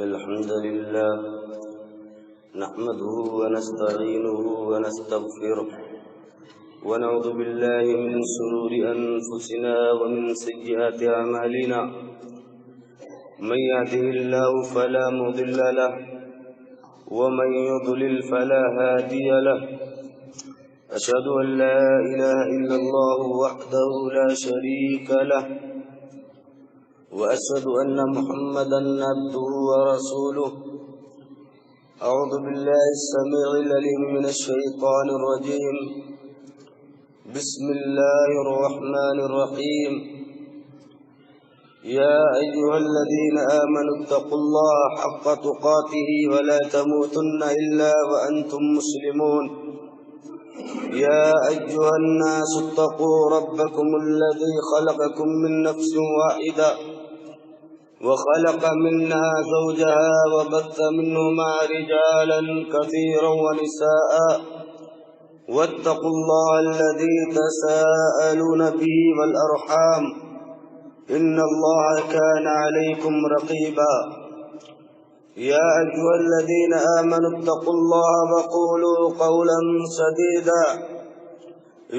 إن الحمد لله نحمده ونستعينه ونستغفره ونعوذ بالله من شرور أنفسنا ومن سيئات أعمالنا من يهده الله فلا مضل له ومن يضلل فلا هادي له أشهد أن لا إله إلا الله وحده لا شريك له وأشهد أن محمدا عبده ورسوله أعوذ بالله السميع العليم من الشيطان الرجيم بسم الله الرحمن الرحيم يا أيها الذين آمنوا اتقوا الله حق تقاته ولا تموتن إلا وأنتم مسلمون يا أيها الناس اتقوا ربكم الذي خلقكم من نفس واحدة وخلق منها زوجها وبث منهما رجالا كثيرا ونساء واتقوا الله الذي تساءلون به والأرحام إن الله كان عليكم رقيبا يا أيها الذين آمنوا اتقوا الله وقولوا قولا سديدا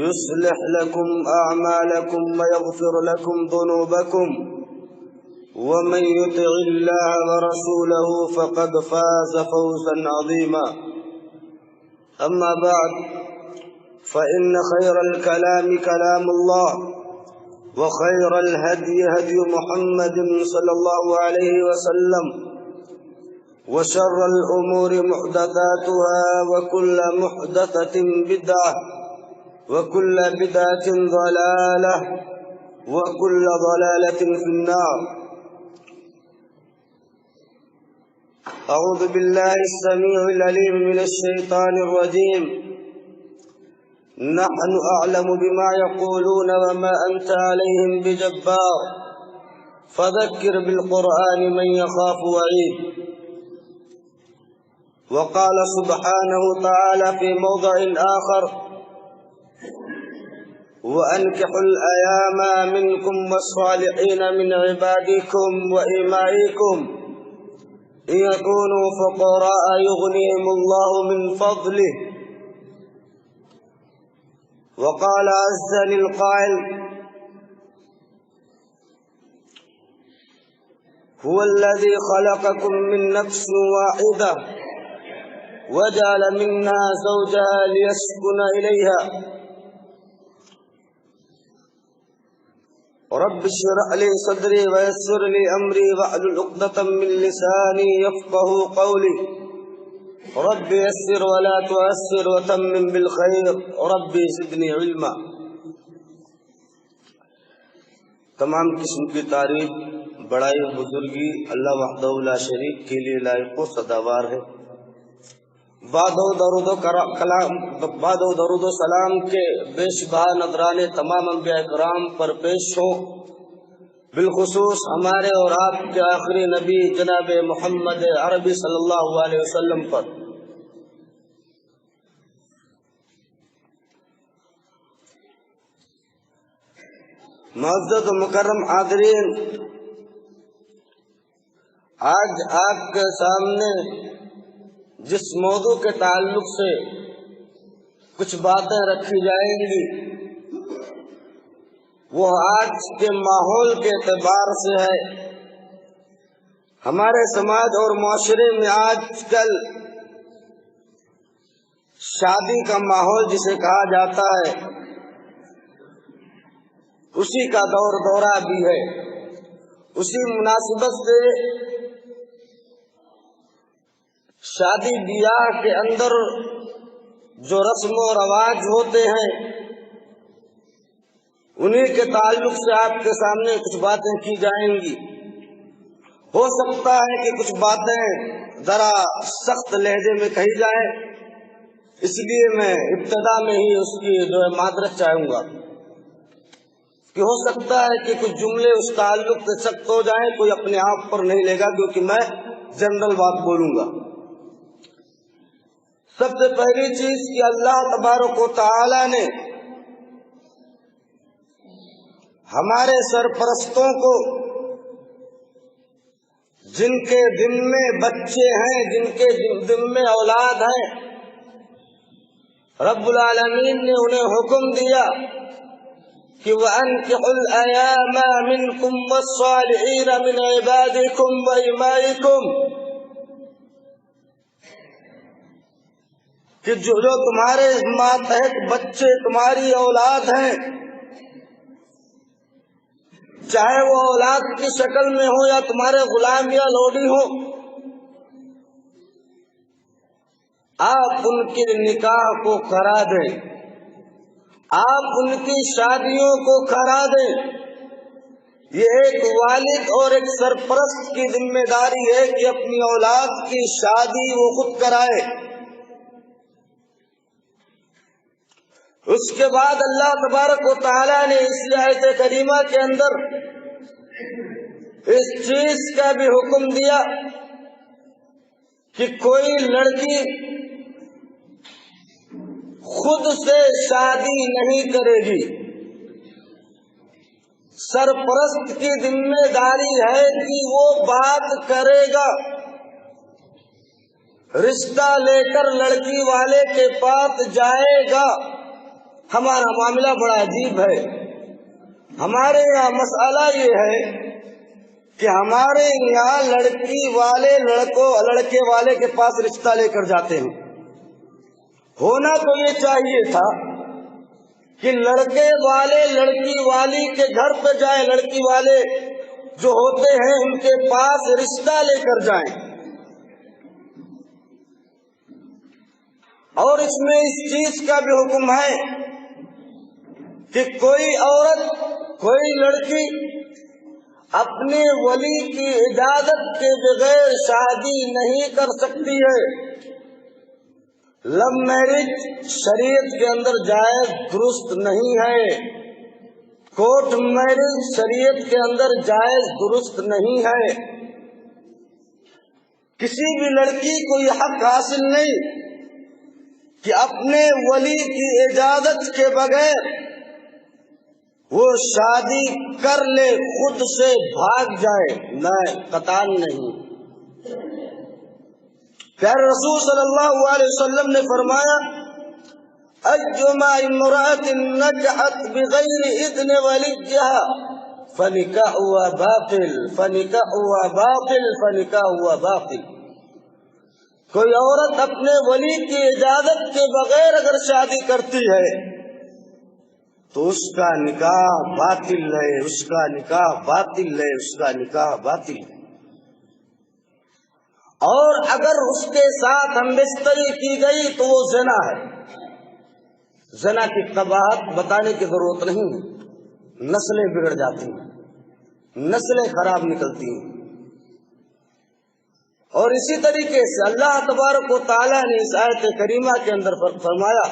يصلح لكم أعمالكم ويغفر لكم ذنوبكم ومن يطع الله ورسوله فقد فاز فوزا عظيما أما بعد فإن خير الكلام كلام الله وخير الهدي هدي محمد صلى الله عليه وسلم وشر الأمور محدثاتها وكل محدثة بدعة وكل بدعة ضلالة وكل ضلالة في النار أعوذ بالله السميع العليم من الشيطان الرجيم نحن أعلم بما يقولون وما أنت عليهم بجبار فذكر بالقرآن من يخاف وعيد وقال سبحانه تعالى في موضع آخر وأنكحوا الأيام منكم والصالحين من عبادكم وإمائكم إن يكونوا فقراء يغنيهم الله من فضله وقال عز للقائل هو الذي خلقكم من نفس واحدة وجعل منها زوجها ليسكن إليها رب اشرح لي صدري ويسر لي أمري واحلل عقدة من لساني يفقهوا قولي رب يسر ولا تعسر وتمم بالخير رب زدني علما. تمام قسم کی تعریف بڑائی بزرگی اللہ وحدہ لا شریک کے لیے لائق و سزاوار ہے. بعد و درود و سلام کے بے شبہ نذران تمام انبیاء کرام پر پیش ہو، بالخصوص ہمارے اور آپ کے آخری نبی جناب محمد عربی صلی اللہ علیہ وسلم پر. معزز و مکرم حاضرین، آج آپ کے سامنے جس موضوع کے تعلق سے کچھ باتیں رکھی جائیں گی وہ آج کے ماحول کے اعتبار سے ہے. ہمارے سماج اور معاشرے میں آج کل شادی کا ماحول جسے کہا جاتا ہے اسی کا دور دورہ بھی ہے. اسی مناسبت سے شادی بیاہ کے اندر جو رسم و رواج ہوتے ہیں انہی کے تعلق سے آپ کے سامنے کچھ باتیں کی جائیں گی. ہو سکتا ہے کہ کچھ باتیں ذرا سخت لہجے میں کہی جائیں، اس لیے میں ابتدا میں ہی اس کی معذرت چاہوں گا کہ ہو سکتا ہے کہ کچھ جملے اس تعلق سے سخت ہو جائیں، کوئی اپنے آپ پر نہیں لے گا کیونکہ میں جنرل بات بولوں گا. سب سے پہلی چیز کہ اللہ تبارک و تعالی نے ہمارے سرپرستوں کو جن کے دل میں بچے ہیں، جن کے دل میں اولاد ہیں، رب العالمین نے انہیں حکم دیا کہ وَأَنكِحُوا الْأَيَامَ مِنكُمْ وَالصَّالِحِينَ مِنْ عِبَادِكُمْ وَإِمَائِكُمْ، کہ جو تمہارے ماتحت بچے تمہاری اولاد ہیں، چاہے وہ اولاد کی شکل میں ہو یا تمہارے غلام یا لوڈی ہو، آپ ان کے نکاح کو کرا دیں، آپ ان کی شادیوں کو کرا دیں۔ یہ ایک والد اور ایک سرپرست کی ذمہ داری ہے کہ اپنی اولاد کی شادی وہ خود کرائے۔ اس کے بعد اللہ تبارک و تعالی نے اس آیت کریمہ کے اندر اس چیز کا بھی حکم دیا کہ کوئی لڑکی خود سے شادی نہیں کرے گی، سرپرست کی ذمہ داری ہے کہ وہ بات کرے گا، رشتہ لے کر لڑکی والے کے پاس جائے گا۔ ہمارا معاملہ بڑا عجیب ہے، ہمارے یہاں مسئلہ یہ ہے کہ ہمارے یہاں لڑکی والے لڑکے والے کے پاس رشتہ لے کر جاتے ہیں۔ ہونا تو یہ چاہیے تھا کہ لڑکے والے لڑکی والی کے گھر پہ جائیں، لڑکی والے جو ہوتے ہیں ان کے پاس رشتہ لے کر جائیں، اور اس میں اس چیز کا بھی حکم ہے کہ کوئی عورت، کوئی لڑکی اپنے ولی کی اجازت کے بغیر شادی نہیں کر سکتی ہے۔ لو میرج شریعت کے اندر جائز درست نہیں ہے، کورٹ میرج شریعت کے اندر جائز درست نہیں ہے۔ کسی بھی لڑکی کو یہ حق حاصل نہیں کہ اپنے ولی کی اجازت کے بغیر وہ شادی کر لے، خود سے بھاگ جائے، نہ قطعاً نہیں۔ پیارے رسول صلی اللہ علیہ وسلم نے فرمایا ايما امرأة نكحت بغير اذن وليها فنكاحها باطل فنكاحها باطل فنكاحها باطل۔ کوئی عورت اپنے ولی کی اجازت کے بغیر اگر شادی کرتی ہے تو اس کا نکاح باطل ہے، اس کا نکاح باطل ہے، اس کا نکاح باطل ہے۔ اور اگر اس کے ساتھ ہم بستری کی گئی تو وہ زنا ہے۔ زنا کی قباحت بتانے کی ضرورت نہیں ہے، نسلیں بگڑ جاتی ہیں، نسلیں خراب نکلتی ہیں۔ اور اسی طریقے سے اللہ تبارک و تعالیٰ نے اس آیت کریمہ کے اندر فرمایا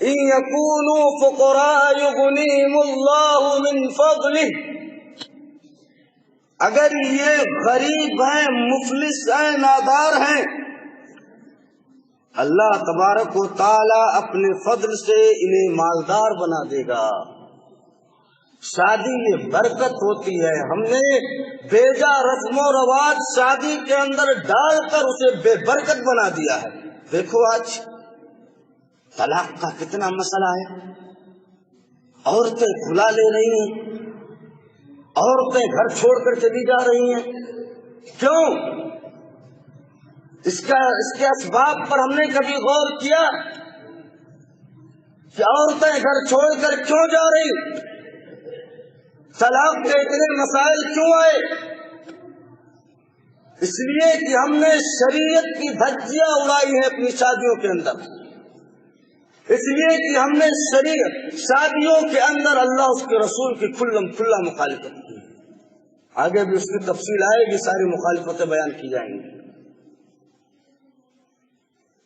إِن يَكُونُوا فُقَرَاءَ يُغْنِهِمُ اللَّهُ مِنْ فَضْلِهِ، اگر یہ غریب ہیں، مفلس ہیں، نادار ہیں، اللہ تبارک و تعالی اپنے فضل سے انہیں مالدار بنا دے گا۔ شادی یہ برکت ہوتی ہے، ہم نے بیجا رسم و رواج شادی کے اندر ڈال کر اسے بے برکت بنا دیا ہے۔ دیکھو آج طلاق کا کتنا مسئلہ ہے، عورتیں کھلا لے رہی ہیں، عورتیں گھر چھوڑ کر چلی جا رہی ہیں۔ کیوں؟ اس کے اسباب پر ہم نے کبھی غور کیا کہ عورتیں گھر چھوڑ کر کیوں جا رہی؟ طلاق کے اتنے مسائل کیوں آئے؟ اس لیے کہ ہم نے شریعت کی دھجیاں اڑائی ہیں اپنی شادیوں کے اندر، اس لیے کہ ہم نے شادیوں کے اندر اللہ اس کے رسول کی کھلا مخالفت کی۔ آگے بھی اس کی تفصیل آئے گی، ساری مخالفتیں بیان کی جائیں گی،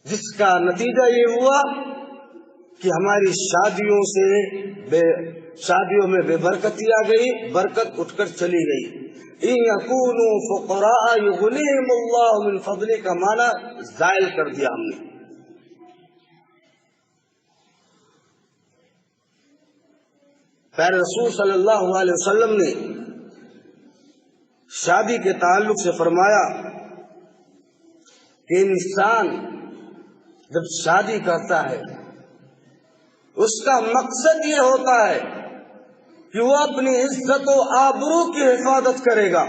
جس کا نتیجہ یہ ہوا کہ ہماری شادیوں میں بے برکتی آ گئی، برکت اٹھ کر چلی گئی۔ إِن يَكُونُوا فُقَرَاءَ يُغْنِهِمُ اللَّهُ مِنْ فَضْلِهِ کا معنی زائل کر دیا ہم نے۔ پیارے رسول صلی اللہ علیہ وسلم نے شادی کے تعلق سے فرمایا کہ انسان جب شادی کرتا ہے اس کا مقصد یہ ہوتا ہے کہ وہ اپنی عزت و آبرو کی حفاظت کرے گا،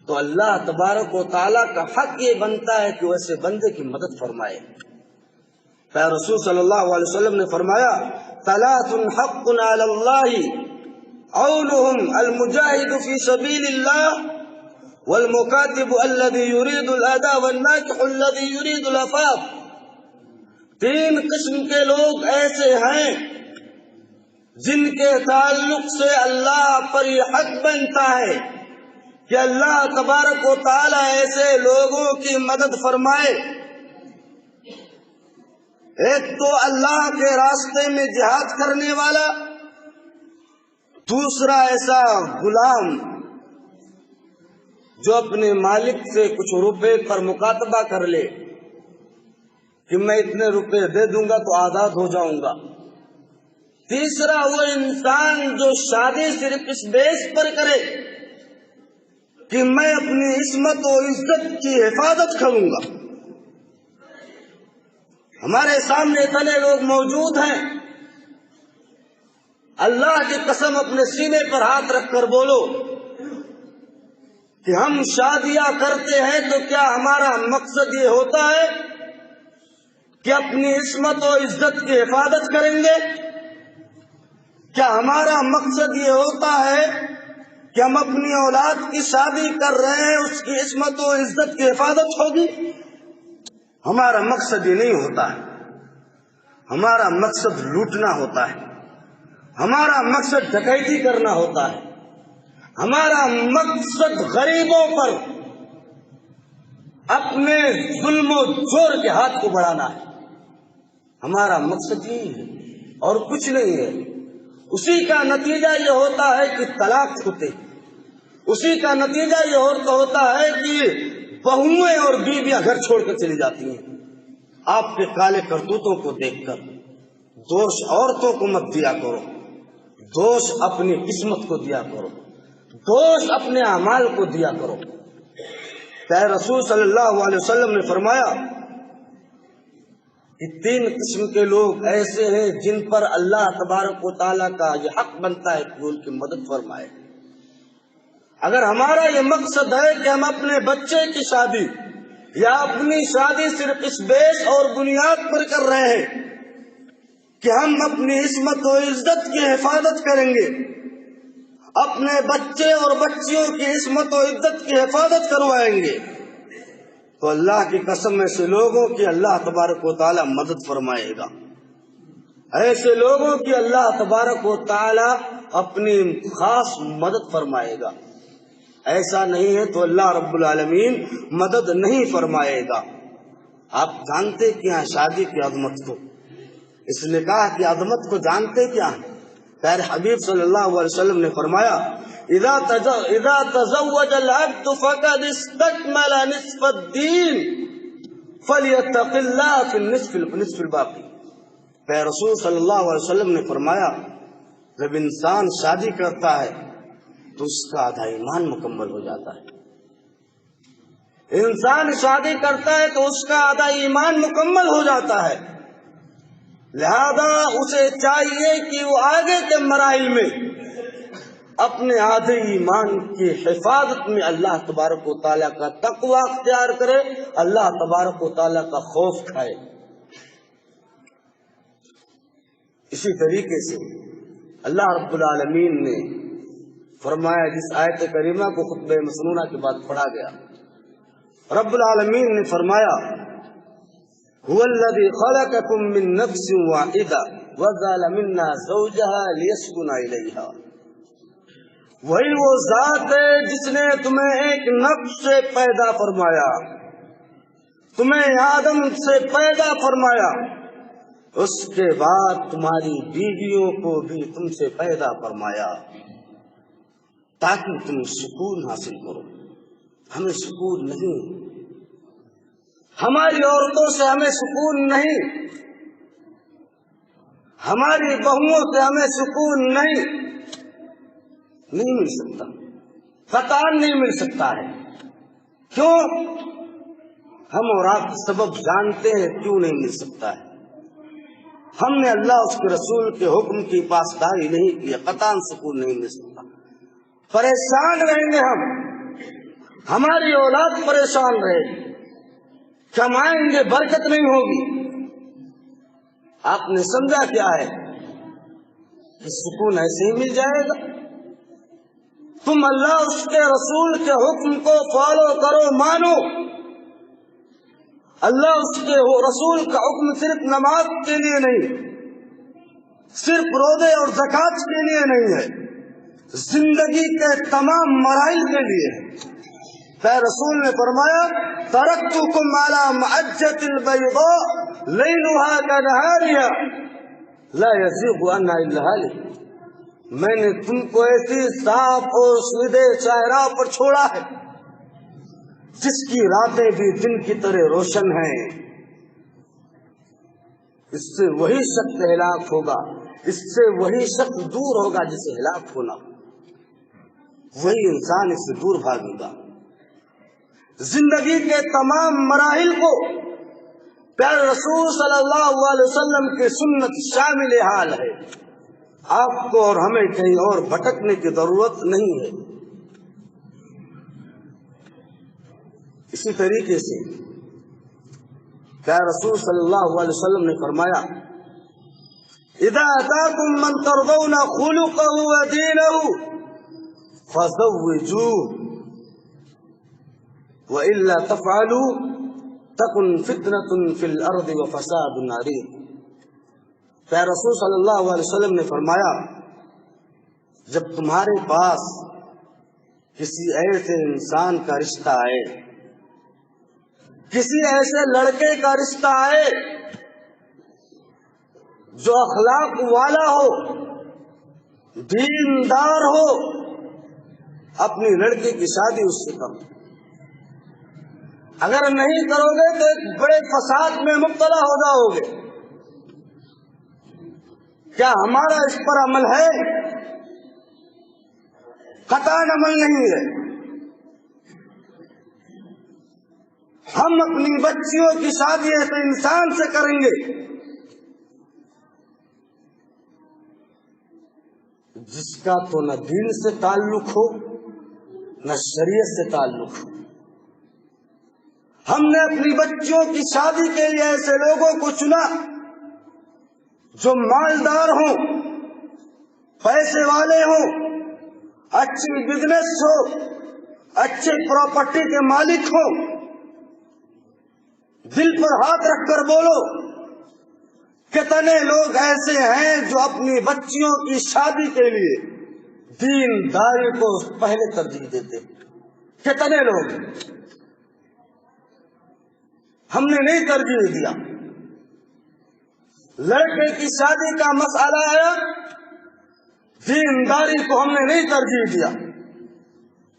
تو اللہ تبارک و تعالیٰ کا حق یہ بنتا ہے کہ ویسے بندے کی مدد فرمائے۔ پھر رسول صلی اللہ علیہ وسلم نے فرمایا ثلاث حق علی اللہ عونهم المجاہد فی سبیل اللہ والمکاتب الذی یرید الاداء والناکح الذی یرید العفاف۔ تین قسم کے لوگ ایسے ہیں جن کے تعلق سے اللہ پر یہ حق بنتا ہے کہ اللہ تبارک و تعالی ایسے لوگوں کی مدد فرمائے۔ ایک تو اللہ کے راستے میں جہاد کرنے والا، دوسرا ایسا غلام جو اپنے مالک سے کچھ روپے پر مکاتبہ کر لے کہ میں اتنے روپے دے دوں گا تو آزاد ہو جاؤں گا، تیسرا وہ انسان جو شادی صرف اس بیس پر کرے کہ میں اپنی عصمت و عزت کی حفاظت کروں گا۔ ہمارے سامنے اتنے لوگ موجود ہیں، اللہ کی قسم اپنے سینے پر ہاتھ رکھ کر بولو کہ ہم شادیاں کرتے ہیں تو کیا ہمارا مقصد یہ ہوتا ہے کہ اپنی عصمت و عزت کی حفاظت کریں گے؟ کیا ہمارا مقصد یہ ہوتا ہے کہ ہم اپنی اولاد کی شادی کر رہے ہیں اس کی عصمت و عزت کی حفاظت ہوگی؟ ہمارا مقصد یہ نہیں ہوتا ہے، ہمارا مقصد لوٹنا ہوتا ہے، ہمارا مقصد ڈکیتی کرنا ہوتا ہے، ہمارا مقصد غریبوں پر اپنے ظلم و جور کے ہاتھ کو بڑھانا ہے۔ ہمارا مقصد یہی ہے اور کچھ نہیں ہے۔ اسی کا نتیجہ یہ ہوتا ہے کہ طلاق ہوتے، اسی کا نتیجہ یہ ہوتا ہے کہ بہویں اور بیویاں گھر چھوڑ کر چلی جاتی ہیں۔ آپ کے کالے کرتوتوں کو دیکھ کر دوش عورتوں کو مت دیا کرو، دوش اپنی قسمت کو دیا کرو، دوش اپنے اعمال کو دیا کرو۔ کہ رسول صلی اللہ علیہ وسلم نے فرمایا کہ تین قسم کے لوگ ایسے ہیں جن پر اللہ تبارک و تعالیٰ کا یہ حق بنتا ہے کہ ان کی مدد فرمائے۔ اگر ہمارا یہ مقصد ہے کہ ہم اپنے بچے کی شادی یا اپنی شادی صرف اس بیس اور بنیاد پر کر رہے ہیں کہ ہم اپنی عصمت و عزت کی حفاظت کریں گے، اپنے بچے اور بچیوں کی عصمت و عزت کی حفاظت کروائیں گے، تو اللہ کی قسم ایسے لوگوں کی اللہ تبارک و تعالی مدد فرمائے گا، ایسے لوگوں کی اللہ تبارک و تعالی اپنی خاص مدد فرمائے گا۔ ایسا نہیں ہے تو اللہ رب العالمین مدد نہیں فرمائے گا۔ آپ جانتے کیا شادی کی عظمت کو، اس نکاح کی عظمت کو جانتے کیا ہیں؟ پیر حبیب صلی اللہ علیہ وسلم نے فرمایا اذا تزوج العبد فقد استكمل نصف الدين فليتق الله في النصف الباقي۔ پیر رسول صلی اللہ علیہ وسلم نے فرمایا جب انسان شادی کرتا ہے تو اس کا آدھا ایمان مکمل ہو جاتا ہے۔ انسان شادی کرتا ہے تو اس کا آدھا ایمان مکمل ہو جاتا ہے، لہذا اسے چاہیے کہ وہ آگے کے مراحل میں اپنے آدھے ایمان کی حفاظت میں اللہ تبارک و تعالیٰ کا تقوی اختیار کرے، اللہ تبارک و تعالیٰ کا خوف کھائے۔ اسی طریقے سے اللہ رب العالمین نے فرمایا، جس آیت کریمہ کو خطبہ مسنونہ کے بعد پڑھا گیا، رب العالمین نے فرمایا هو الذي خلقكم من نفس واحدة وجعل منها زوجها ليسكن إليها۔ وہی وہ ذات ہے جس نے تمہیں ایک نفس سے پیدا فرمایا، تمہیں آدم سے پیدا فرمایا، اس کے بعد تمہاری بیویوں کو بھی تم سے پیدا فرمایا تاکہ تم سکون حاصل کرو۔ ہمیں سکون نہیں، ہماری عورتوں سے ہمیں سکون نہیں، ہماری بہوؤں سے ہمیں سکون نہیں مل سکتا۔ قطعاً نہیں مل سکتا ہے۔ کیوں؟ ہم اور آپ سبب جانتے ہیں کیوں نہیں مل سکتا ہے۔ ہم نے اللہ اس کے رسول کے حکم کی پاسداری نہیں کی، قطعاً سکون نہیں مل سکتا۔ پریشان رہیں گے ہم، ہماری اولاد پریشان رہے گی، کمائیں گے برکت نہیں ہوگی۔ آپ نے سمجھا کیا ہے کہ سکون ایسے ہی مل جائے گا؟ تم اللہ اس کے رسول کے حکم کو فالو کرو، مانو۔ اللہ اس کے رسول کا حکم صرف نماز کے لیے نہیں، صرف روزے اور زکات کے لیے نہیں ہے، زندگی کے تمام مراحل کے لیے ہے۔ پھر رسول نے فرمایا ترکتکم علی محجۃ البیضاء لیلها کنہارها لا یزیغ عنہا الا ہالک۔ میں نے تم کو ایسی صاف اور سیدھے چہرہ پر چھوڑا ہے جس کی راتیں بھی دن کی طرح روشن ہیں۔ اس سے وہی شخص ہلاک ہوگا، اس سے وہی شخص دور ہوگا جسے ہلاک ہونا، وہی انسان اس سے دور بھاگے گا۔ زندگی کے تمام مراحل کو پیارے رسول صلی اللہ علیہ وسلم کی سنت شامل حال ہے۔ آپ کو اور ہمیں کہیں اور بھٹکنے کی ضرورت نہیں ہے۔ اسی طریقے سے پیارے رسول صلی اللہ علیہ وسلم نے فرمایا اذا اتاکم من ترضون خلقہ ودینہ فزوجوہ وَإِلَّا تَفْعَلُوا تَكُنْ فِتْنَةٌ فِي الْأَرْضِ وَفَسَادٌ عَرِيضٌ۔ پیارے رسول صلی اللہ علیہ وسلم نے فرمایا جب تمہارے پاس کسی ایسے انسان کا رشتہ آئے، کسی ایسے لڑکے کا رشتہ آئے جو اخلاق والا ہو، دیندار ہو، اپنی لڑکی کی شادی اس سے کرو۔ اگر نہیں کرو گے تو ایک بڑے فساد میں مبتلا ہو جاؤ گے۔ کیا ہمارا اس پر عمل ہے؟ قطعاً عمل نہیں ہے۔ ہم اپنی بچیوں کی شادی ایسے انسان سے کریں گے جس کا تو نہ دین سے تعلق ہو نہ شریعت سے تعلق ہو۔ ہم نے اپنی بچیوں کی شادی کے لیے ایسے لوگوں کو چنا جو مالدار ہوں، پیسے والے ہوں، اچھی بزنس ہو، اچھے پراپرٹی کے مالک ہوں۔ دل پر ہاتھ رکھ کر بولو کتنے لوگ ایسے ہیں جو اپنی بچیوں کی شادی کے لیے دینداری کو پہلے ترجیح دیتے؟ کتنے لوگ؟ ہم نے نہیں ترجیح دیا۔ لڑکے کی شادی کا مسئلہ آیا، دینداری کو ہم نے نہیں ترجیح دیا۔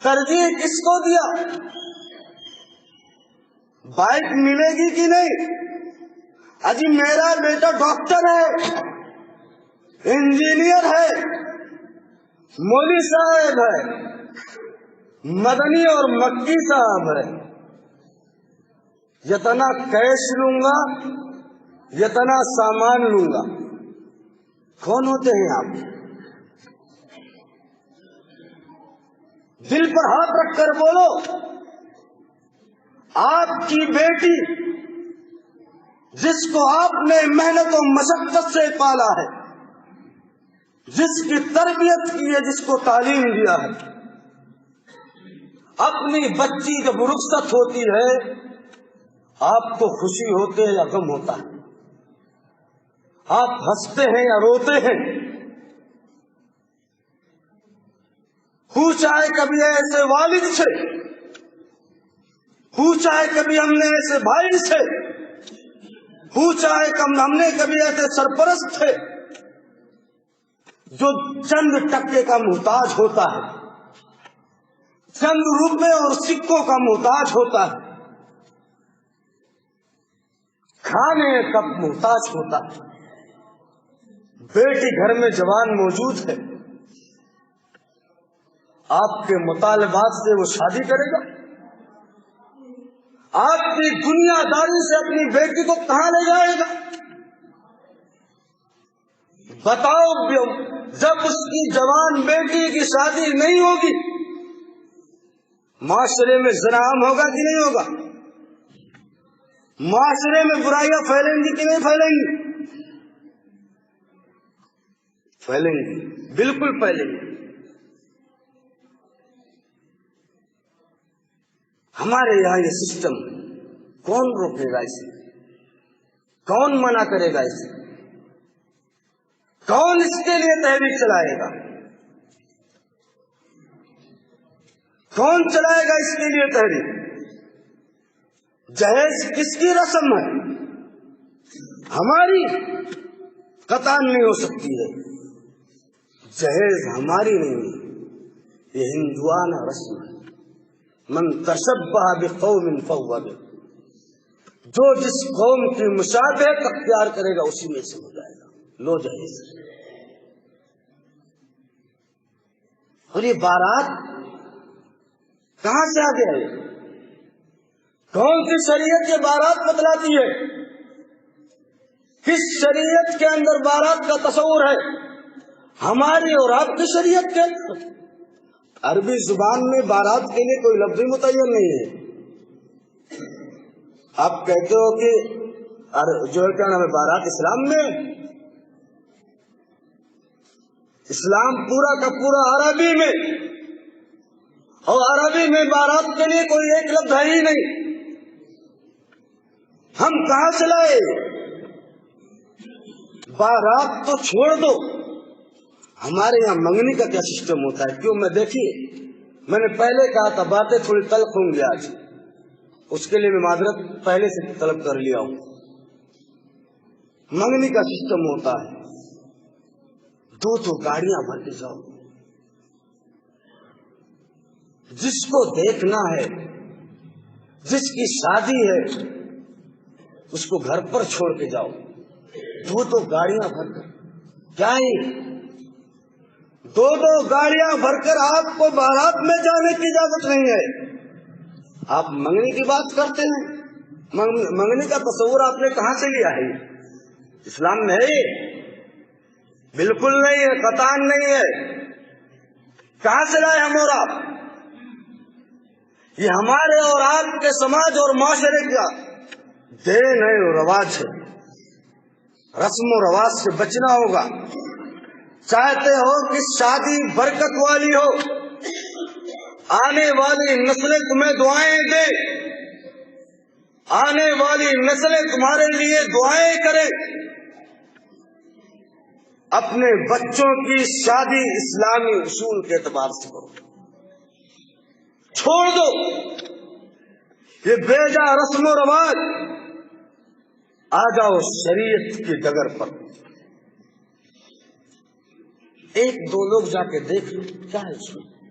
ترجیح کس کو دیا؟ بائک ملے گی کہ نہیں؟ اجی میرا بیٹا ڈاکٹر ہے، انجینئر ہے، مولوی صاحب ہے، مدنی اور مکی صاحب ہے، یتنا کیش لوں گا، یتنا سامان لوں گا۔ کون ہوتے ہیں آپ؟ دل پر ہاتھ رکھ کر بولو آپ کی بیٹی جس کو آپ نے محنت و مشقت سے پالا ہے، جس کی تربیت کی ہے، جس کو تعلیم دیا ہے، اپنی بچی جب رخصت ہوتی ہے آپ کو خوشی ہوتے ہے یا غم ہوتا ہے؟ آپ ہنستے ہیں یا روتے ہیں؟ پوچھا ہے کبھی ایسے والد سے؟ پوچھا ہے کبھی ہم نے ایسے بھائی سے؟ پوچھا ہے ہم نے کبھی ایسے سرپرست تھے جو چند ٹکے کا محتاج ہوتا ہے، چند روپے اور سکوں کا محتاج ہوتا ہے، کھانے کا محتاج ہوتا ہے؟ بیٹی گھر میں جوان موجود ہے، آپ کے مطالبات سے وہ شادی کرے گا؟ آپ کی دنیا داری سے اپنی بیٹی کو کہاں لے جائے گا؟ بتاؤ، جب اس کی جوان بیٹی کی شادی نہیں ہوگی، معاشرے میں زنا عام ہوگا کہ نہیں ہوگا؟ معاشرے میں برائیاں پھیلیں گی کہ نہیں پھیلیں گی؟ پھیلیں گی، بالکل پھیلیں گی۔ ہمارے یہاں یہ سسٹم کون روکے گا اسے؟ کون منع کرے گا اسے؟ کون اس کے لیے تحریک چلائے گا؟ کون چلائے گا اس کے لیے تحریک؟ جہیز کس کی رسم ہے؟ ہماری قطعاً نہیں ہو سکتی ہے۔ جہیز ہماری نہیں ہے، یہ ہندوانہ رسم ہے۔ من تشبہ بقوم فہو منہم، جو جس قوم کی مشابہت اختیار کرے گا اسی میں سے ہو جائے گا۔ لو جہیز۔ اور یہ بارات کہاں سے آ گیا ہے؟ کون سی شریعت یہ بارات بتلاتی ہے؟ کس شریعت کے اندر بارات کا تصور ہے؟ ہماری اور آپ کی شریعت کے اندر؟ عربی زبان میں بارات کے لیے کوئی لفظ متعین نہیں ہے۔ آپ کہتے ہو کہ جو ہے کیا نام ہے بارات اسلام میں، اسلام پورا کا پورا عربی میں، اور عربی میں بارات کے لیے کوئی ایک لفظ ہے ہی نہیں۔ ہم کہاں سے لائے؟ بارات تو چھوڑ دو، ہمارے یہاں منگنی کا کیا سسٹم ہوتا ہے؟ کیوں؟ میں دیکھیے، میں نے پہلے کہا تھا باتیں تھوڑی تلخ ہوں گی آج، اس کے لیے میں معذرت پہلے سے طلب کر لیا ہوں۔ منگنی کا سسٹم ہوتا ہے، دو گاڑیاں بھر کے جاؤ، جس کو دیکھنا ہے، جس کی شادی ہے، اس کو گھر پر چھوڑ کے جاؤ، دو گاڑیاں بھر کر۔ کیا ہی دو گاڑیاں بھر کر آپ کو بارات میں جانے کی اجازت نہیں ہے؟ آپ منگنی کی بات کرتے ہیں۔ منگنی کا تصور آپ نے کہاں سے لیا ہے؟ اسلام میں ہے؟ بالکل نہیں ہے، قطعاً نہیں ہے۔ کہاں سے لائے ہم اور آپ؟ یہ ہمارے اور آپ کے سماج اور معاشرے کا دین ہے اور رواج ہے۔ رسم و رواج سے بچنا ہوگا۔ چاہتے ہو کہ شادی برکت والی ہو، آنے والی نسلیں تمہیں دعائیں دے، آنے والی نسلیں تمہارے لیے دعائیں کرے، اپنے بچوں کی شادی اسلامی اصول کے اعتبار سے کرو۔ چھوڑ دو یہ بے جا رسم و رواج، آ جاؤ شریعت کی ڈگر پر۔ ایک دو لوگ جا کے دیکھ لو کیا ہے اس میں۔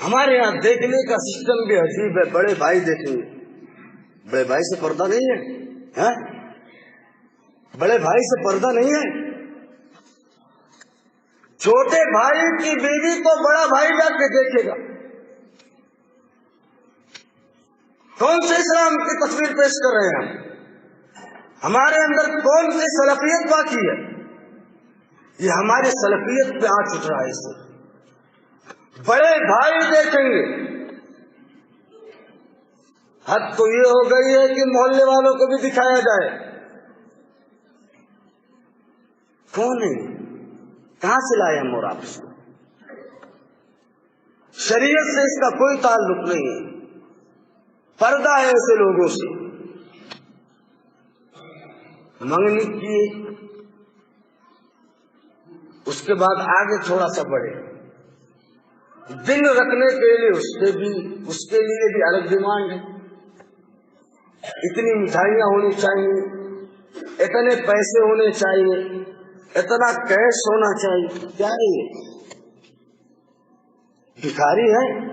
ہمارے یہاں دیکھنے کا سسٹم بھی عجیب ہے۔ بڑے بھائی دیکھیں گے، بڑے بھائی سے پردہ نہیں ہے؟ بڑے بھائی سے پردہ نہیں ہے؟ چھوٹے بھائی کی بیوی کو بڑا بھائی جا کے دیکھے گا۔ کون سے اسلام کی تصویر پیش کر رہے ہیں ہم؟ ہمارے اندر کون سی سلفیت باقی ہے؟ یہ ہماری سلفیت پہ آ چک رہا ہے اس سے۔ بڑے بھائی دیکھیں گے، حد تو یہ ہو گئی ہے کہ محلے والوں کو بھی دکھایا جائے۔ کون ہے؟ کہاں سے لائے ہم اور آپ اس کو؟ شریعت سے اس کا کوئی تعلق نہیں ہے، پردہ ہے ایسے لوگوں سے۔ منگنی کی، اس کے بعد آگے تھوڑا سا بڑھے، دن رکھنے کے لیے اس کے لیے بھی الگ ڈیمانڈ ہے۔ اتنی مٹھائیاں ہونی چاہیے، اتنے پیسے ہونے چاہیے، اتنا کیش ہونا چاہیے۔ کیا ہے یہ؟ بھکاری ہے،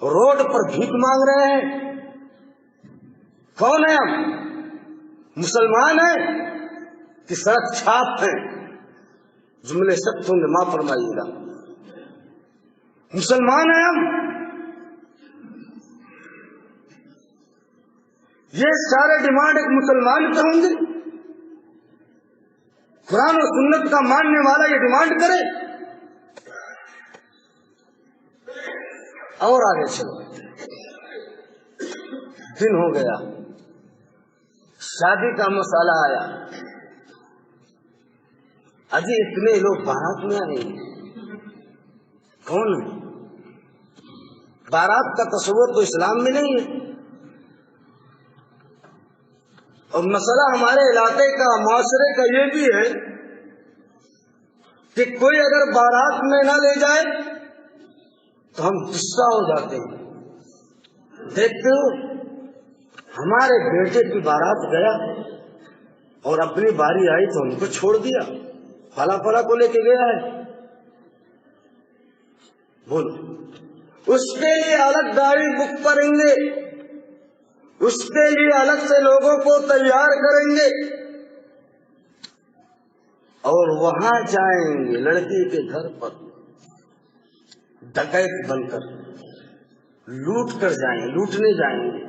روڈ پر بھیک مانگ رہے ہیں۔ کون ہے ہم؟ مسلمان ہیں کہ سڑک چھاپ ہیں؟ جملے سخت ہوں گے، معاف فرمائیے گا۔ مسلمان ہیں ہم، یہ سارے ڈیمانڈ ایک مسلمان کے ہوں گے؟ قرآن و سنت کا ماننے والا یہ ڈیمانڈ کرے؟ اور آگے چلو، دن ہو گیا، شادی کا مسئلہ آیا، اجی اتنے لوگ بارات میں آئے ہیں، کون ہے؟ بارات کا تصور تو اسلام میں نہیں ہے، اور مسئلہ ہمارے علاقے کا، معاشرے کا یہ بھی ہے کہ کوئی اگر بارات میں نہ لے جائے تو ہم غصہ ہو جاتے ہیں۔ دیکھتے ہو ہمارے بیٹے کی بارات گیا اور اپنی باری آئی تو ہم کو چھوڑ دیا، فلاں فلاں کو لے کے گیا ہے، بولو اس کے لیے الگ گاڑی بک کریں گے، اس کے لیے الگ سے لوگوں کو تیار کریں گے، اور وہاں جائیں گے لڑکی کے گھر پر ڈکیت بن کر، لوٹ کر جائیں گے، لوٹنے جائیں گے۔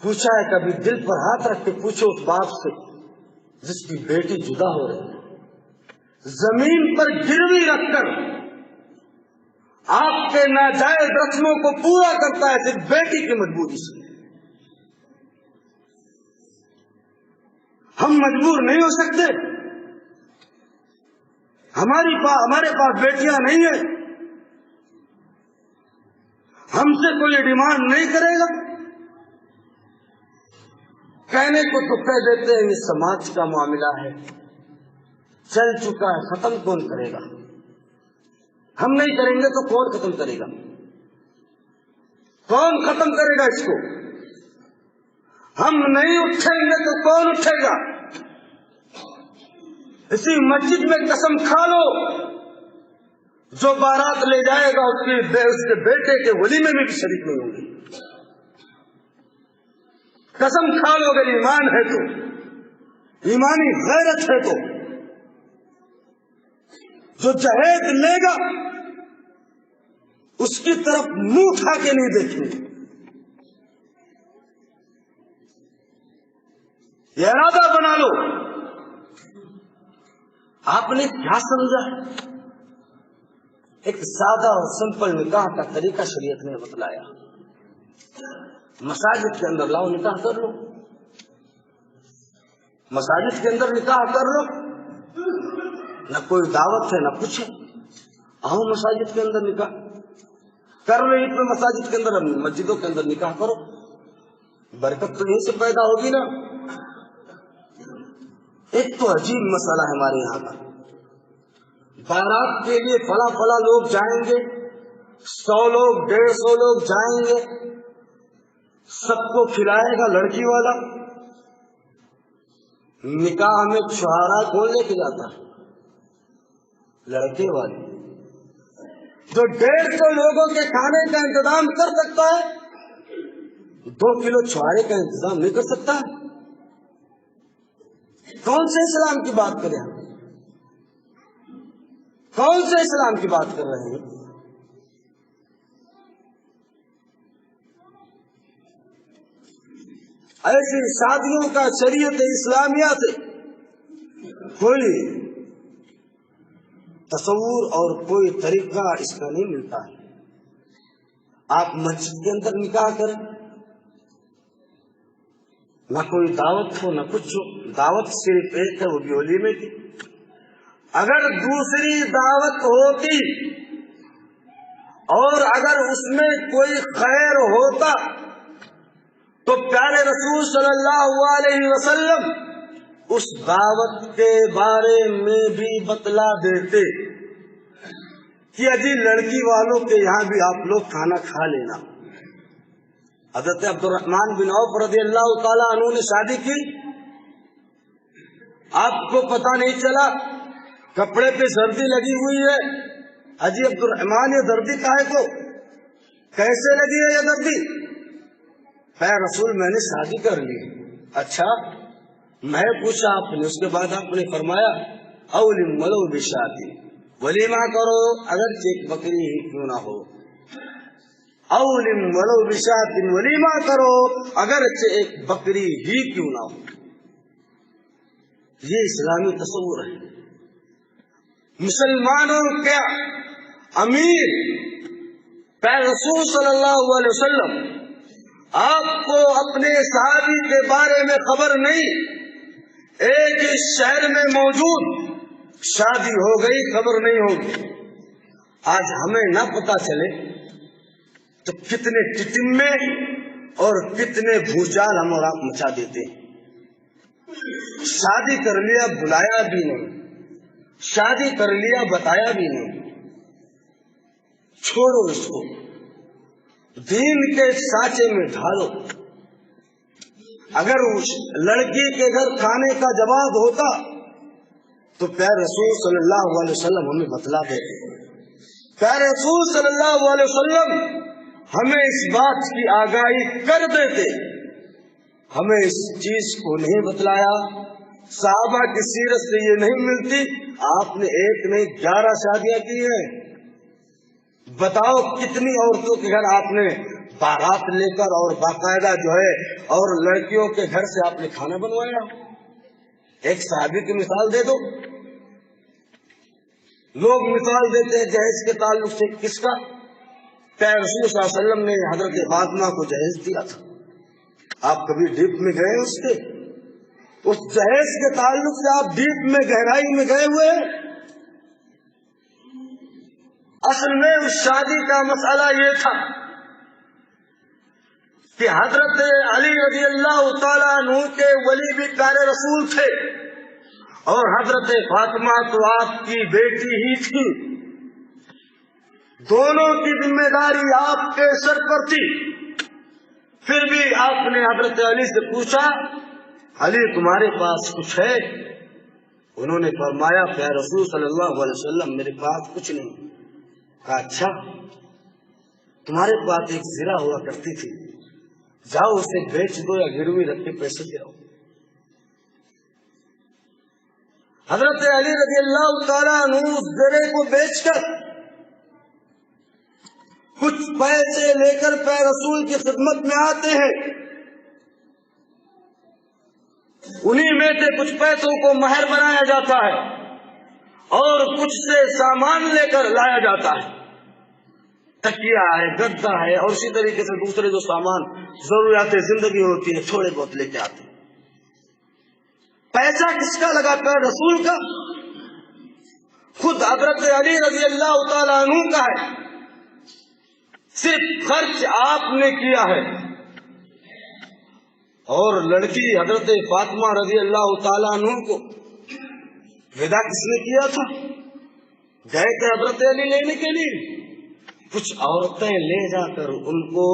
پوچھا ہے کبھی دل پر ہاتھ رکھ کے پوچھو اس باپ سے جس کی بیٹی جدا ہو رہی ہے، زمین پر گروی رکھ کر آپ کے ناجائز رسموں کو پورا کرتا ہے صرف بیٹی کی مجبوری سے۔ ہم مجبور نہیں ہو سکتے؟ ہمارے پاس بیٹیاں نہیں ہیں، ہم سے کوئی ڈیمانڈ نہیں کرے گا؟ کہنے کو تو کہہ دیتے ہیں یہ سماج کا معاملہ ہے، چل چکا ہے، ختم کون کرے گا؟ ہم نہیں کریں گے تو کون ختم کرے گا؟ کون ختم کرے گا اس کو؟ ہم نہیں اٹھیں گے تو کون اٹھے گا؟ اسی مسجد میں قسم کھا لو، جو بارات لے جائے گا اس کے بیٹے کے ولیمے میں بھی شریک نہیں ہوں گے۔ قسم کھا لو اگر ایمان ہے تو، ایمانی غیرت ہے تو، جو جہیز لے گا اس کی طرف منہ اٹھا کے نہیں دیکھیں گے۔ یہ ارادہ بنا لو۔ آپ نے کیا سمجھا؟ ایک سادہ اور سمپل نکاح کا طریقہ شریعت نے بتلایا، مساجد کے اندر لاؤ نکاح کر لو، مساجد کے اندر نکاح کر لو، نہ کوئی دعوت ہے نہ کچھ ہے، آؤ مساجد کے اندر نکاح کر لو، عید میں مساجد کے اندر، مسجدوں کے اندر نکاح کرو، برکت تو یہیں سے پیدا ہوگی نا۔ ایک تو عجیب مسئلہ ہے ہمارے یہاں کا، بارات کے لیے فلاں فلاں لوگ جائیں گے، 100 لوگ 150 لوگ جائیں گے، سب کو کھلائے گا لڑکی والا۔ نکاح میں چھہارا کون لے کے جاتا ہے؟ لڑکے والے۔ جو 150 لوگوں کے کھانے کا انتظام کر سکتا ہے 2 کلو چھہارے کا انتظام نہیں کر سکتا ہے؟ کون سے اسلام کی بات کریں ہم؟ کون سے اسلام کی بات کر رہے ہیں؟ ایسی شادیوں کا شریعت اسلامیہ سے کوئی تصور اور کوئی طریقہ اس کا نہیں ملتا ہے۔ آپ مسجد کے اندر نکاح کریں، نہ کوئی دعوت ہو نہ کچھ ہو، دعوت صرف ایک ہے وہ بھی ولیمے کی۔ اگر دوسری دعوت ہوتی اور اگر اس میں کوئی خیر ہوتا تو پیارے رسول صلی اللہ علیہ وسلم اس دعوت کے بارے میں بھی بتلا دیتے کہ اجی لڑکی والوں کے یہاں بھی آپ لوگ کھانا کھا لینا۔ حضرت عبد الرحمن بن عوف رضی اللہ تعالیٰ عنہ نے شادی کی، آپ کو پتہ نہیں چلا، کپڑے پہ زردی لگی ہوئی ہے۔ اجی عبد الرحمن یہ زردی کاہے کو، کیسے لگی ہے یہ زردی؟ اے رسول میں نے شادی کر لی۔ اچھا میں پوچھا آپ نے، اس کے بعد آپ نے فرمایا اولم ولو بشاتی، ولیمہ کرو اگرچہ ایک بکری ہی کیوں نہ ہو، اولم ولو بشاتی، ولیمہ کرو اگرچہ ایک بکری ہی کیوں نہ ہو۔ یہ اسلامی تصور ہے۔ مسلمانوں کے امیر رسول صلی اللہ علیہ وسلم، آپ کو اپنے صحابی کے بارے میں خبر نہیں، ایک ہی شہر میں موجود، شادی ہو گئی خبر نہیں ہوگی۔ آج ہمیں نہ پتا چلے تو کتنے ٹٹمے اور کتنے بھوچال ہم اور آپ مچا دیتے ہیں۔ شادی کر لیا بلایا بھی نہیں، شادی کر لیا بتایا بھی نہیں، چھوڑو اس کو، دین کے سانچے میں ڈھالو۔ اگر اس لڑکی کے گھر کھانے کا جواب ہوتا تو پیارے رسول صلی اللہ علیہ وسلم ہمیں بتلا دیتے، پیارے رسول صلی اللہ علیہ وسلم ہمیں اس بات کی آگاہی کر دیتے، ہمیں اس چیز کو نہیں بتلایا۔ صحابہ کی سیرت سے یہ نہیں ملتی، آپ نے ایک نہیں 11 شادیاں کی ہیں۔ بتاؤ کتنی عورتوں کے گھر آپ نے بارات لے کر اور باقاعدہ جو ہے اور لڑکیوں کے گھر سے آپ نے کھانا بنوایا؟ ایک صحابی کی مثال دے دو۔ لوگ مثال دیتے ہیں جہیز کے تعلق سے، کس کا؟ پیارے رسول صلی اللہ علیہ وسلم نے حضرت فاطمہ کو جہیز دیا تھا۔ آپ کبھی ڈیپ میں گئے اس جہیز کے تعلق سے؟ آپ ڈیپ میں گہرائی میں گئے ہوئے؟ اصل میں اس شادی کا مسئلہ یہ تھا کہ حضرت علی رضی اللہ تعالیٰ عنہ کے ولی بھی پیارے رسول تھے، اور حضرت فاطمہ تو آپ کی بیٹی ہی تھی، دونوں کی ذمہ داری آپ کے سر پر تھی۔ پھر بھی آپ نے حضرت علی سے پوچھا علی تمہارے پاس کچھ ہے؟ انہوں نے فرمایا پیارے رسول صلی اللہ علیہ وسلم میرے پاس کچھ نہیں۔ کہا اچھا، تمہارے پاس ایک زرہ ہوا کرتی تھی، جاؤ اسے بیچ دو یا گروی رکھ کے پیسے دے آؤ۔ حضرت علی رضی اللہ تعالیٰ عنہ اس زرے کو بیچ کر کچھ پیسے لے کر پیارے رسول کی خدمت میں آتے ہیں، انہی میں سے کچھ پیسوں کو مہر بنایا جاتا ہے اور کچھ سے سامان لے کر لایا جاتا ہے، تکیہ ہے، گدا ہے، اور اسی طریقے سے دوسرے جو سامان ضروریات زندگی ہوتی ہے تھوڑے بہت لے کے آتے ہیں۔ پیسہ کس کا لگا؟ پیارے رسول کا، خود حضرت علی رضی اللہ تعالیٰ عنہ کا ہے، صرف خرچ آپ نے کیا ہے۔ اور لڑکی حضرت فاطمہ رضی اللہ تعالیٰ عنہ کو ودا کس نے کیا تھا؟ گئے تھے حضرت علی لینے کے لیے، کچھ عورتیں لے جا کر ان کو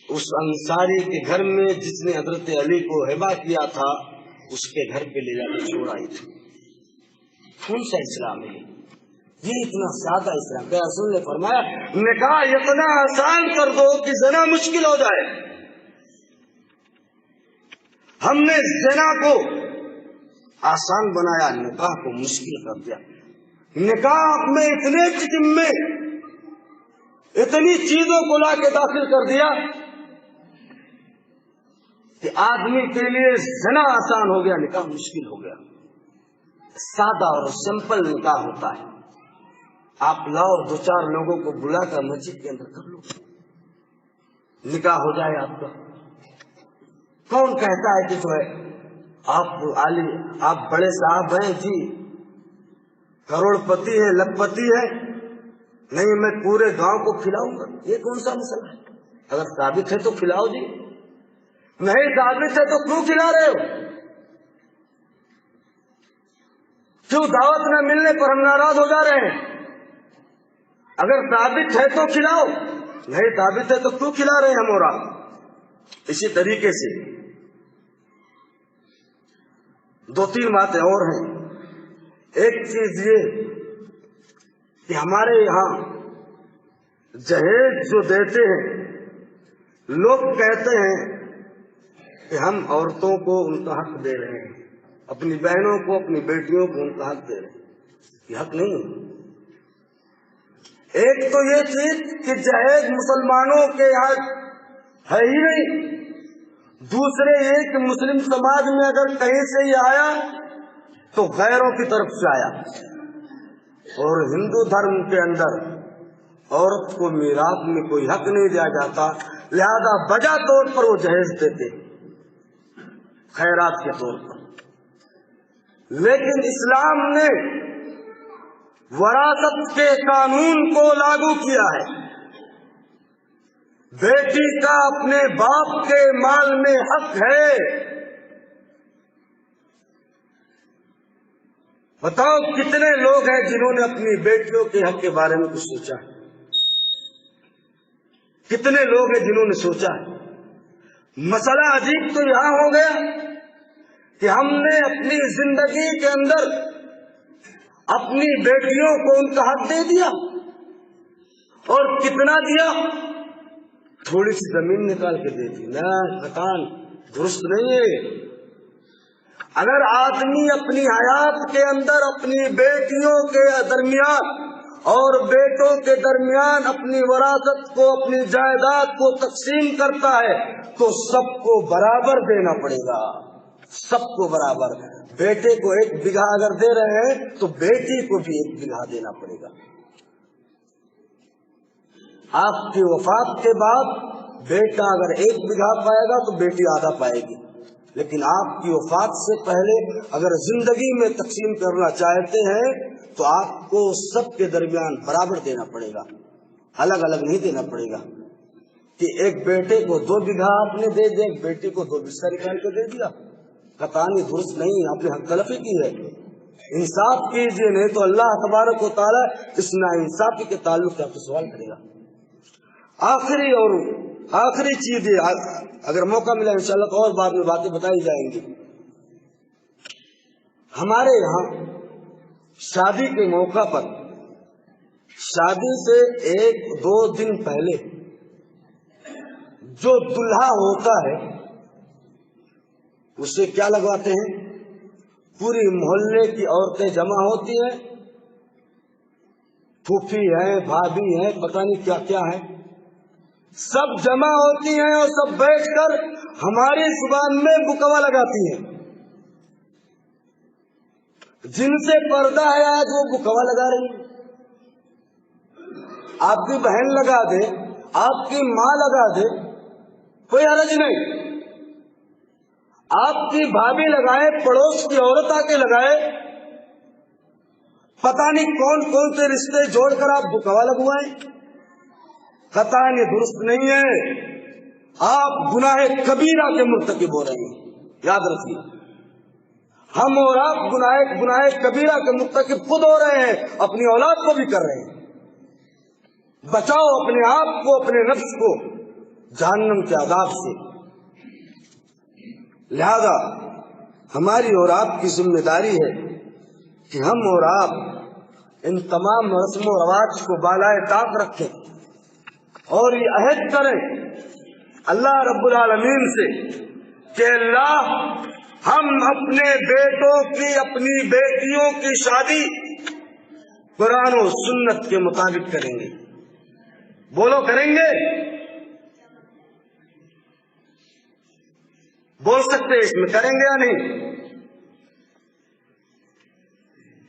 اس انصاری کے گھر میں جس نے حضرت علی کو ہبہ کیا تھا اس کے گھر پہ لے جا کر چھوڑائی تھی۔ کون سا اسلام ہے یہ؟ اتنا سادہ اسلام۔ کہ رسول نے فرمایا نکاح اتنا آسان کر دو کہ زنا مشکل ہو جائے۔ ہم نے زنا کو آسان بنایا، نکاح کو مشکل کر دیا۔ نکاح میں اتنے ٹٹمے، اتنی چیزوں کو لا کے داخل کر دیا کہ آدمی کے لیے زنا آسان ہو گیا، نکاح مشکل ہو گیا۔ سادہ اور سمپل نکاح ہوتا ہے، آپ لاؤ 2-4 لوگوں کو بلا کر مسجد کے اندر کر لو، نکاح ہو جائے آپ کا۔ کون کہتا ہے کہ جو ہے آپ بڑے صاحب ہیں جی، کروڑ پتی ہے، لکھ پتی ہے، نہیں میں پورے گاؤں کو کھلاؤں گا؟ یہ کون سا مسئلہ ہے؟ اگر ثابت ہے تو کھلاؤ جی، نہیں ثابت ہے تو کیوں کھلا رہے ہو؟ کیوں دعوت نہ ملنے پر ہم ناراض ہو جا رہے ہیں؟ اگر ثابت ہے تو کھلاؤ، نہیں ثابت ہے تو کیوں کھلا رہے ہیں ہم اور آپ؟ اسی طریقے سے 2-3 باتیں اور ہیں۔ ایک چیز یہ کہ ہمارے یہاں جہیز جو دیتے ہیں، لوگ کہتے ہیں کہ ہم عورتوں کو ان کا حق دے رہے ہیں، اپنی بہنوں کو، اپنی بیٹیوں کو ان کا حق دے رہے ہیں، یہ حق نہیں ہے۔ ایک تو یہ چیز کہ جہیز مسلمانوں کے یہاں ہے ہی نہیں، دوسرے یہ کہ مسلم سماج میں اگر کہیں سے یہ آیا تو غیروں کی طرف سے آیا، اور ہندو دھرم کے اندر عورت کو میراث میں کوئی حق نہیں دیا جاتا، لہذا بجا طور پر وہ جہیز دیتے خیرات کے طور پر۔ لیکن اسلام نے وراثت کے قانون کو لاگو کیا ہے، بیٹی کا اپنے باپ کے مال میں حق ہے۔ بتاؤ کتنے لوگ ہیں جنہوں نے اپنی بیٹیوں کے حق کے بارے میں کچھ سوچا ہے؟ کتنے لوگ ہیں جنہوں نے سوچا ہے؟ مسئلہ عجیب تو یہاں ہو گیا کہ ہم نے اپنی زندگی کے اندر اپنی بیٹیوں کو ان کا حق دے دیا، اور کتنا دیا؟ تھوڑی سی زمین نکال کے دے دی۔ نہ خطان درست نہیں ہے۔ اگر آدمی اپنی حیات کے اندر اپنی بیٹیوں کے درمیان اور بیٹوں کے درمیان اپنی وراثت کو، اپنی جائیداد کو تقسیم کرتا ہے تو سب کو برابر دینا پڑے گا، سب کو برابر۔ بیٹے کو 1 بیگھہ اگر دے رہے ہیں تو بیٹی کو بھی 1 بیگھہ دینا پڑے گا۔ آپ کی وفات کے بعد بیٹا اگر 1 بیگھہ پائے گا تو بیٹی آدھا پائے گی، لیکن آپ کی وفات سے پہلے اگر زندگی میں تقسیم کرنا چاہتے ہیں تو آپ کو سب کے درمیان برابر دینا پڑے گا، الگ الگ نہیں دینا پڑے گا کہ ایک بیٹے کو 2 بیگھہ آپ نے دے دیا، ایک بیٹی کو 2 بستہ نکال کے دے دیا۔ قطعاً درست نہیں، آپ نے حق تلفی کی ہے۔ انصاف کیجیے، نہیں تو اللہ تبارک و تعالیٰ اس ناانصافی کے تعلق سے آپ سے سوال کرے گا۔ آخری چیز اگر موقع ملا انشاءاللہ تو اور بعد میں باتیں بتائی جائیں گی۔ ہمارے یہاں شادی کے موقع پر، شادی سے 1-2 دن پہلے جو دلہا ہوتا ہے اسے کیا لگواتے ہیں؟ پوری محلے کی عورتیں جمع ہوتی ہیں، پھوپھی ہیں، بھابھی ہیں، پتہ نہیں کیا کیا ہے، سب جمع ہوتی ہیں اور سب بیٹھ کر ہماری زبان میں بکوا لگاتی ہیں۔ جن سے پردہ ہے آج وہ بکوا لگا رہی ہے۔ آپ کی بہن لگا دے، آپ کی ماں لگا دے، کوئی حرج نہیں۔ آپ کی بھابھی لگائے، پڑوس کی عورت آ کے لگائے، پتہ نہیں کون کون سے رشتے جوڑ کر آپ بکوا لگوائیں، قطعاً یہ درست نہیں ہے۔ آپ گناہ کبیرہ کے مرتکب ہو رہے ہیں، یاد رکھیے۔ ہم اور آپ گناہ کبیرہ کے مرتکب خود ہو رہے ہیں، اپنی اولاد کو بھی کر رہے ہیں۔ بچاؤ اپنے آپ کو، اپنے نفس کو جہنم کے عذاب سے۔ لہذا ہماری اور آپ کی ذمہ داری ہے کہ ہم اور آپ ان تمام رسم و رواج کو بالائے طاق رکھیں اور یہ عہد کریں اللہ رب العالمین سے کہ اللہ، ہم اپنے بیٹوں کی، اپنی بیٹیوں کی شادی قرآن و سنت کے مطابق کریں گے۔ بولو کریں گے؟ بول سکتے اس میں کریں گے یا نہیں؟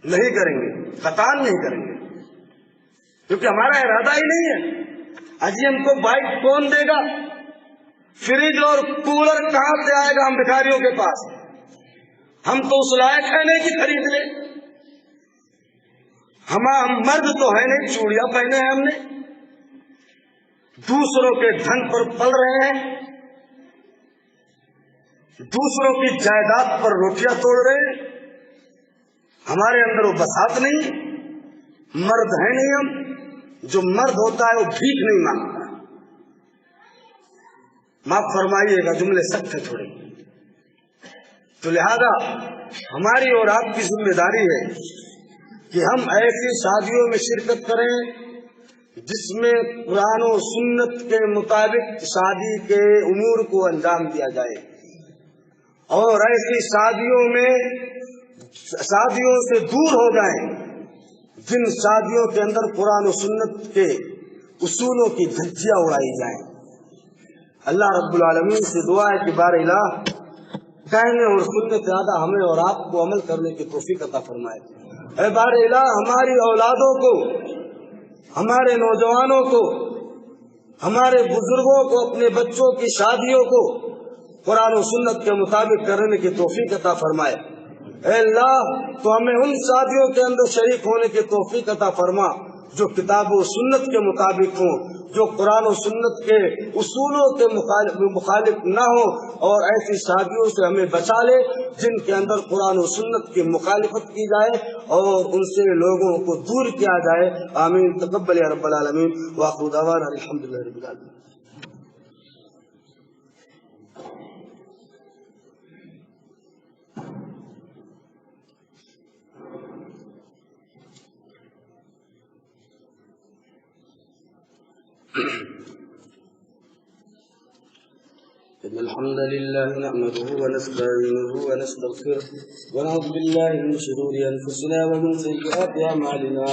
نہیں کریں گے، قطعاً نہیں کریں گے، کیونکہ ہمارا ارادہ ہی نہیں ہے۔ اجی ہم کو بائک کون دے گا؟ فریج اور کولر کہاں سے آئے گا ہم بھکاریوں کے پاس؟ ہم تو اس لائق ہے نہیں کہ خرید لیں۔ ہم مرد تو ہے نہیں، چوڑیاں پہنے ہیں ہم نے، دوسروں کے دھن پر پل رہے ہیں، دوسروں کی جائیداد پر روٹیاں توڑ رہے ہیں، ہمارے اندر وہ بساط نہیں، مرد ہے نہیں ہم۔ جو مرد ہوتا ہے وہ بھیک نہیں مانگتا۔ معاف فرمائیے گا، جملے سخت ہیں تھوڑے، تو لہذا ہماری اور آپ کی ذمہ داری ہے کہ ہم ایسی شادیوں میں شرکت کریں جس میں قرآن و سنت کے مطابق شادی کے امور کو انجام دیا جائے۔ اور ایسی شادیوں سے دور ہو جائیں جن شادیوں کے اندر قرآن و سنت کے اصولوں کی دھجیاں اڑائی جائیں۔ اللہ رب العالمین سے دعا ہے کہ بار الہ کہنے اور سننے سے زیادہ ہمیں اور آپ کو عمل کرنے کی توفیق عطا فرمائے۔ اے بار الہ ہماری اولادوں کو، ہمارے نوجوانوں کو، ہمارے بزرگوں کو، اپنے بچوں کی شادیوں کو قرآن و سنت کے مطابق کرنے کی توفیق عطا فرمائے۔ اے اللہ تو ہمیں ان شادیوں کے اندر شریک ہونے کی توفیق عطا فرما جو کتاب و سنت کے مطابق ہوں، جو قرآن و سنت کے اصولوں کے مخالف نہ ہو، اور ایسی شادیوں سے ہمیں بچا لے جن کے اندر قرآن و سنت کی مخالفت کی جائے اور ان سے لوگوں کو دور کیا جائے۔ آمین تقبل یا رب العالمین وآخر دعوانا الحمدللہ رب العالمین۔ إن الحمد لله نحمده ونستعينه ونستغفره ونعوذ بالله من شرور أنفسنا ومن سيئات أعمالنا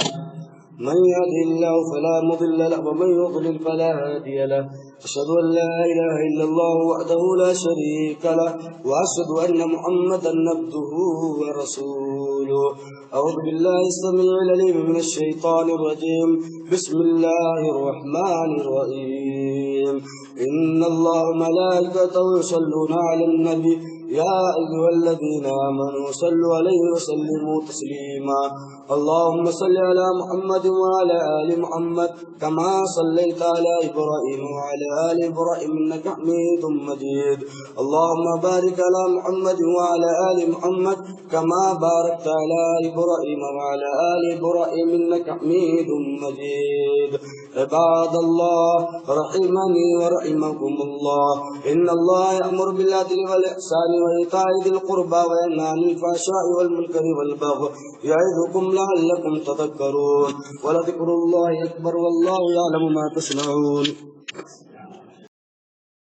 من يهده الله فلا مضل له ومن يضلل فلا هادي له أشهد أن لا إله إلا الله وحده لا شريك له وأشهد أن محمدا عبده ورسوله أعوذ بالله السميع العليم من الشيطان الرجيم بسم الله الرحمن الرحيم إن الله وملائكته يصلون على النبي يا أيها الذين آمنوا صلوا عليه وسلموا تسليما اللهم صل على محمد وعلى آل محمد كما صليت على إبراهيم وعلى آل إبراهيم إنك حميد مجيد اللهم بارك على محمد وعلى آل محمد كما باركت على إبراهيم وعلى آل إبراهيم إنك حميد مجيد عباد الله رحمني ورحمكم الله إن الله يأمر بالعدل والإحسان وإيتاء ذي القربى وينهى عن الفحشاء والمنكر والبغي يعظكم لعلكم تذكرون ولذكر الله أكبر والله يعلم ما تصنعون